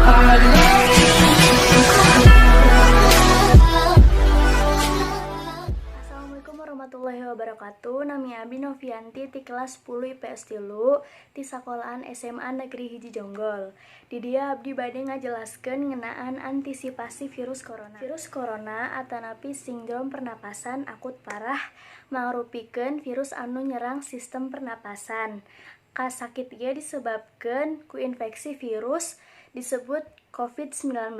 Assalamualaikum warahmatullahi wabarakatuh. Nami Abi Novianti ti kelas 10 IPS 3 ti sekolahan SMA Negeri Hiji Jonggol. Di dia abdi bade ngajelaskeun ngeunaan antisipasi virus corona. Virus corona atanapi sindrom pernapasan akut parah mangrupikeun virus anu nyerang sistem pernapasan. Kasakit ieu disebabkeun ku infeksi virus disebut COVID-19.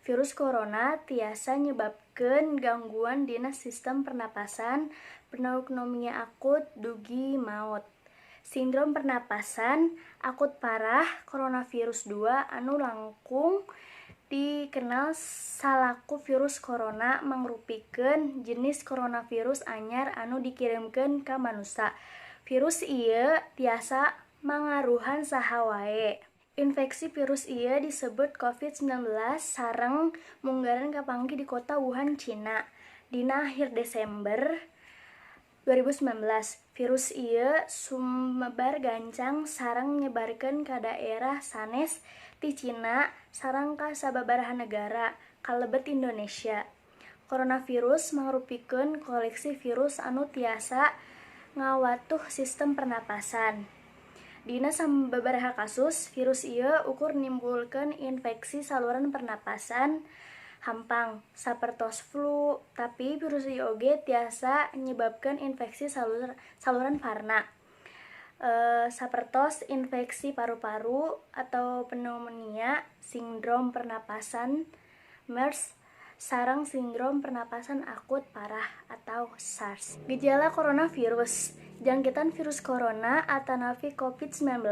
Virus corona tiasa nyebabkeun gangguan dina sistem pernapasan, pneumonia akut dugi maot. Sindrom pernapasan akut parah coronavirus 2 anu langkung dikenal salaku virus corona mangrupikeun jenis coronavirus anyar anu dikirimkeun ka manusia. Virus ieu tiasa mangaruhan saha wae. Infeksi virus ieu disebut COVID-19 sareng munggaran kapanggih di kota Wuhan, Cina. Dina akhir Desember 2019, virus ieu sumebar gancang sareng nyebarkeun ka daerah sanes ti Cina sareng ka sababaraha negara kalebet Indonesia. Coronavirus mangrupikeun koleksi virus anu tiasa ngawatuh sistem pernapasan. Dina sababaraha kasus, virus ieu ukur nimbulkeun infeksi saluran pernapasan hampang sapertos flu, tapi virus ieu oge tiasa nyebabkeun infeksi saluran parna. Sapertos infeksi paru-paru atau pneumonia, sindrom pernapasan MERS, sareng sindrom pernapasan akut parah atau SARS. Gejala coronavirus. Jangkitan virus corona atanapi COVID-19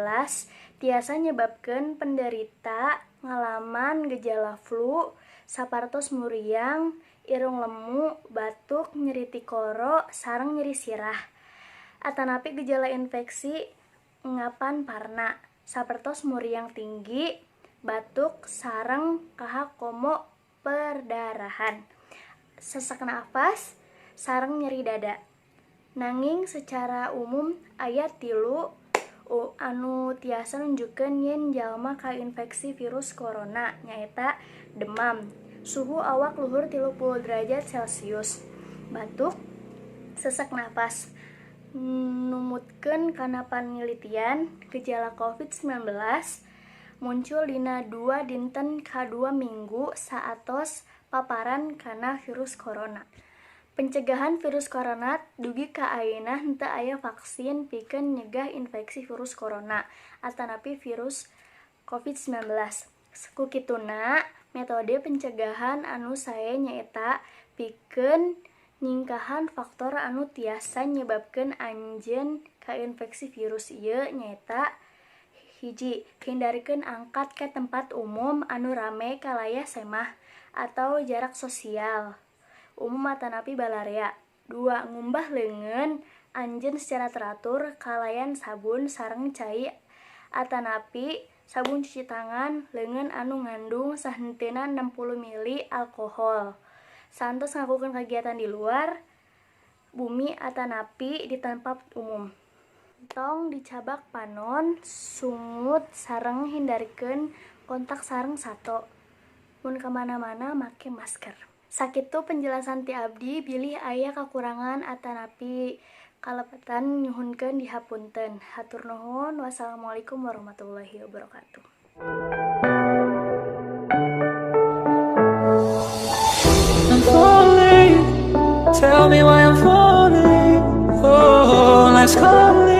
tiasa nyebabkeun penderita ngalaman gejala flu, sapartos muriang, irung lemu, batuk, nyeri tikoro, sareng nyeri sirah. Atanapi gejala infeksi ngapan parna, sapertos muriang tinggi, batuk, sareng kahak komo perdarahan, sesak nafas, sareng nyeri dada. Nanging secara umum aya 3 anu tiasa nunjukkeun yen jalma kainfeksi virus corona, nyaeta demam, suhu awak luhur 30 derajat Celcius, batuk, sesak napas. Numutkeun kana panelitian, gejala COVID-19 muncul dina 2 dinten ka 2 minggu saatos paparan kana virus corona. Pencegahan virus corona dugi ka ayeuna henteu aya vaksin pikeun nyegah infeksi virus corona atanapi virus COVID-19. Sakukituna, metode pencegahan anu sae nyaeta pikeun nyingkahan faktor anu tiasa nyebabkeun anjeun kainfeksi virus ieu nyaeta hiji, hindarikeun angkat ke tempat umum anu rame kalayah semah atau jarak sosial umum atanapi balarea. 2. Ngumbah leungeun anjeun secara teratur kalayan sabun sareng cai atanapi sabun cuci tangan leungeun anu ngandung sahenteuna 60 ml alkohol. Santos ngakukeun kagiatan di luar bumi atanapi di tempat umum. Tong dicabak panon, sungut sareng hindarikeun kontak sareng sato. Mun kamana-mana make masker. Sakitu penjelasan ti abdi, bilih aya kakurangan atanapi kalepatan nyuhunkeun dihapunten. Hatur nuhun. Wassalamualaikum warahmatullahi wabarakatuh. I'm falling, tell me why I'm falling. Oh, let's call it.